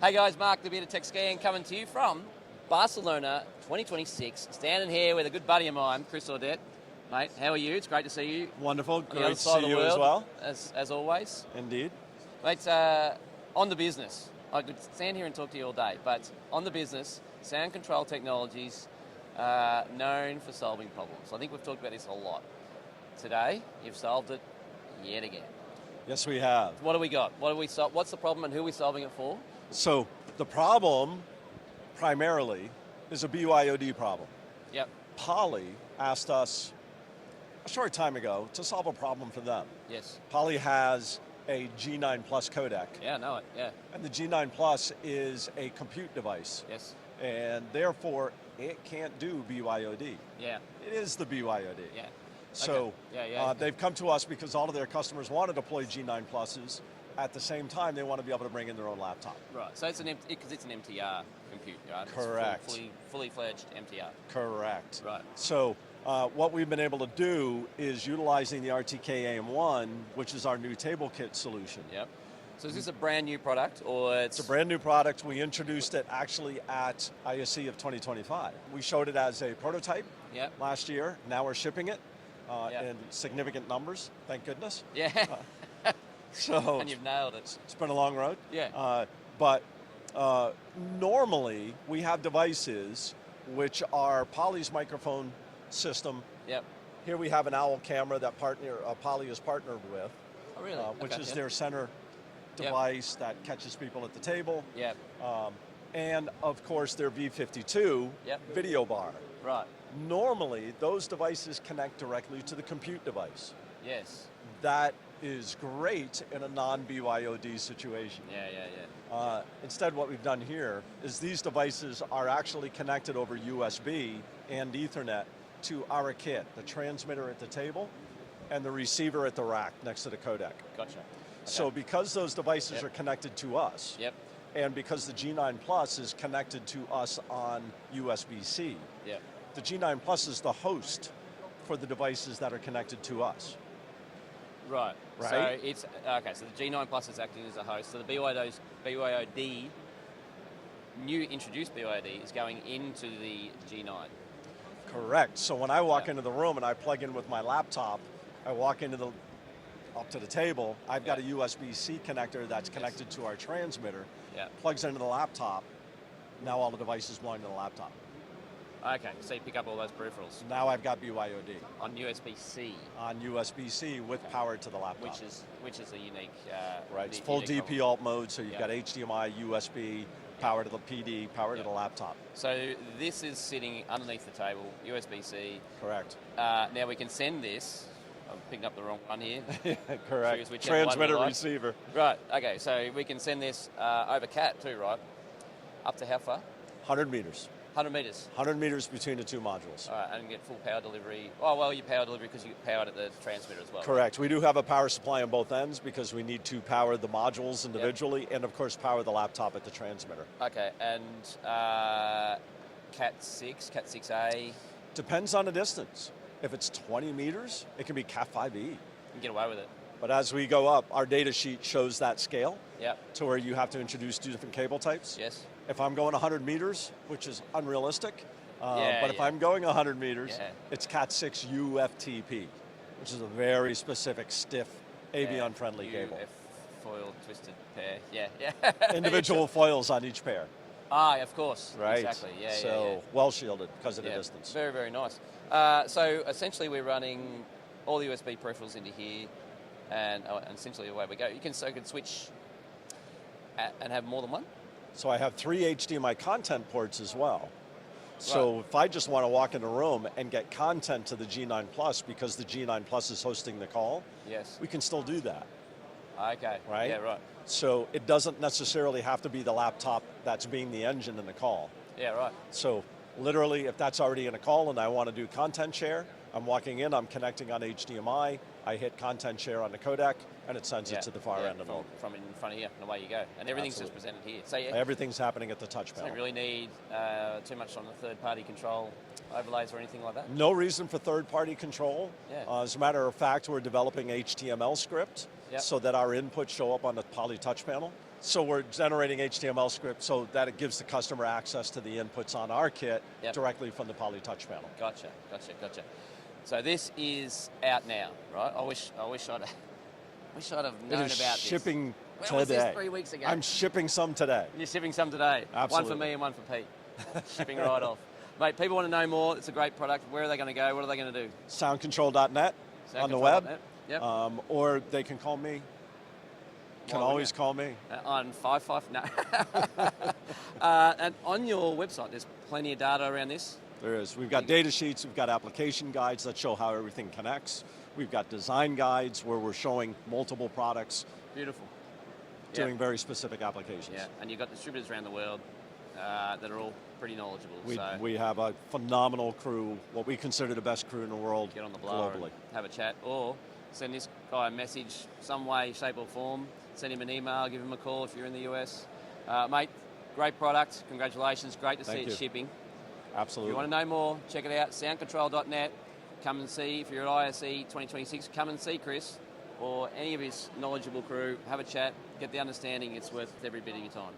Hey guys, Mark, the Tech Scan, coming to you from Barcelona 2026. Standing here with a good buddy of mine, Chris Audette. Mate, how are you? It's great to see you. Wonderful, On the great other to side of see the you world, as well. As always. Indeed. Mate, on the business, I could stand here and talk to you all day, but on the business, sound control technologies are known for solving problems. I think we've talked about this a lot. Today, you've solved it yet again. Yes, we have. What do we got? What's the problem and who are we solving it for? So the problem, primarily, is a BYOD problem. Yep. Poly asked us a short time ago to solve a problem for them. Yes. Poly has a G9 Plus codec. Yeah, I know it, yeah. And the G9 Plus is a compute device. Yes. And therefore, it can't do BYOD. Yeah. It is the BYOD. Yeah. So okay. They've come to us because all of their customers want to deploy G9 Pluses. At the same time, they want to be able to bring in their own laptop. Right, so it's an MTR compute, right? Correct. It's fully fledged MTR. Correct. Right. So what we've been able to do is utilizing the RTK-AM1, which is our new table kit solution. Yep. So is this a brand new product, or It's a brand new product. We introduced it actually at ISE of 2025. We showed it as a prototype last year. Now we're shipping it in significant numbers, thank goodness. Yeah. And you've nailed it. It's been a long road. Yeah. But normally we have devices which are Poly's microphone system. Yep. Here we have an OWL camera that Poly is partnered with, Oh, really? which is their center device that catches people at the table. Yep. And of course their V52 video bar. Right. Normally those devices connect directly to the compute device. Yes. That is great in a non-BYOD situation. Yeah. Instead, what we've done here is these devices are actually connected over USB and Ethernet to our kit, the transmitter at the table and the receiver at the rack next to the codec. Gotcha. Okay. So because those devices are connected to us, and because the G9 Plus is connected to us on USB-C, the G9 Plus is the host for the devices that are connected to us. Right. So it's okay. So the G9 Plus is acting as a host. So the BYOD, new introduced BYOD, is going into the G9. Correct. So when I walk into the room and I plug in with my laptop, I walk up to the table. I've got a USB-C connector that's connected to our transmitter. Plugs into the laptop. Now all the devices belong to the laptop. Okay, so you pick up all those peripherals. Now I've got BYOD. On USB-C. On USB-C with power to the laptop. Which is a unique... right, it's full DP alt mode, so you've got HDMI, USB, power to the PD, power to the laptop. So this is sitting underneath the table, USB-C. Correct. Now we can send this, I'm picking up the wrong one here. Correct, transmitter receiver. Right, okay, so we can send this over CAT too, right? Up to how far? 100 meters. 100 meters. 100 meters between the two modules. All right, and get full power delivery. Oh, well, you power delivery because you get powered at the transmitter as well. Correct. Right? We do have a power supply on both ends because we need to power the modules individually and, of course, power the laptop at the transmitter. Okay, and Cat 6, Cat 6A? Depends on the distance. If it's 20 meters, it can be Cat 5e. You can get away with it. But as we go up, our data sheet shows that scale to where you have to introduce two different cable types. Yes. If I'm going 100 meters, which is unrealistic, but if I'm going 100 meters, it's Cat 6 UFTP, which is a very specific, stiff, Avion-friendly cable. Foil twisted pair, Individual foils on each pair. Ah, of course. Right. Exactly. So well shielded because of the distance. Very, very nice. So essentially, we're running all the USB peripherals into here, and essentially away we go. You can switch and have more than one. So I have 3 HDMI content ports as well. So if I just want to walk in a room and get content to the G9 Plus because the G9 Plus is hosting the call, we can still do that. Okay. Right? Yeah, right. So it doesn't necessarily have to be the laptop that's being the engine in the call. Yeah, right. So literally, if that's already in a call and I want to do content share, I'm walking in, I'm connecting on HDMI, I hit content share on the codec, and it sends it to the far end of the room. From in front of you, and away you go. And everything's just presented here. So everything's happening at the touch panel. Don't really need too much on the third-party control overlays or anything like that? No reason for third-party control. As a matter of fact, we're developing HTML script so that our inputs show up on the Poly touch panel. So we're generating HTML script so that it gives the customer access to the inputs on our kit directly from the Poly Touch panel. Gotcha. So this is out now, right? I wish I'd have known about this. Shipping today. When was this 3 weeks ago? I'm shipping some today. You're shipping some today. Absolutely. One for me and one for Pete. Shipping right off. Mate, people want to know more. It's a great product. Where are they going to go? What are they going to do? Soundcontrol.net on the web. Yep. Or they can call me. Can always call me. On 55, no. And on your website, there's plenty of data around this. There is. We've got data sheets, we've got application guides that show how everything connects. We've got design guides where we're showing multiple products. Beautiful. Doing very specific applications. Yeah, and you've got distributors around the world that are all pretty knowledgeable. We have a phenomenal crew, what we consider the best crew in the world. Get on the blower globally. Have a chat, or send this guy a message some way, shape or form. Send him an email, give him a call if you're in the US. Mate, great product. Congratulations. Great to see it shipping. Absolutely. If you want to know more, check it out, soundcontrol.net. Come and see, if you're at ISE 2026, come and see Chris or any of his knowledgeable crew. Have a chat, get the understanding. It's worth every bit of your time.